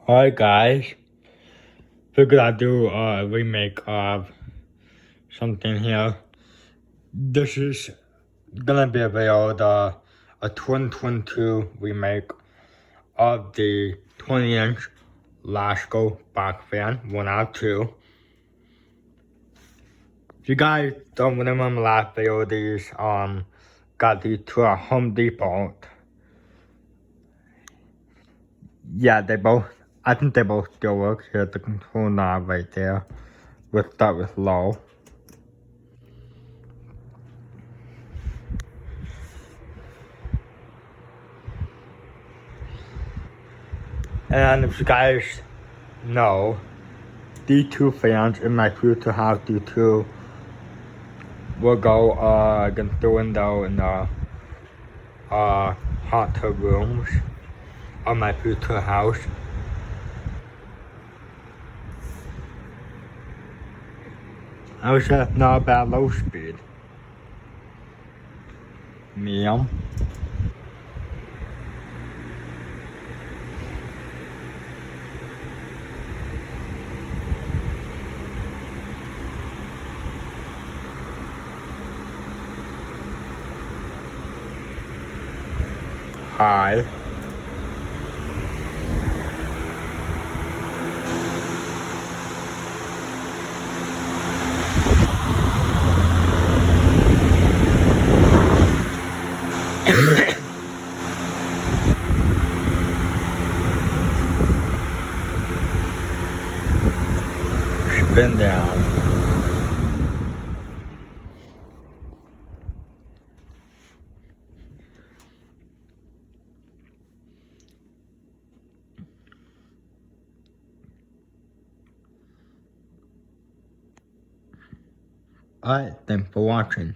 Alright guys, figured I'd do a remake of something here. This is gonna be a video of a 2022 remake of the 20-inch Lasko box fan 1 out of 2. If you guys don't remember last video, these got these to a Home Depot. Yeah, I think they both still work. Here's the control knob right there. We'll start with low. And if you guys know, these two fans in my future house, these two will go against the window in the hot tub rooms of my future house. I was not about low speed. Medium. High. Spin down. Alright, thanks for watching.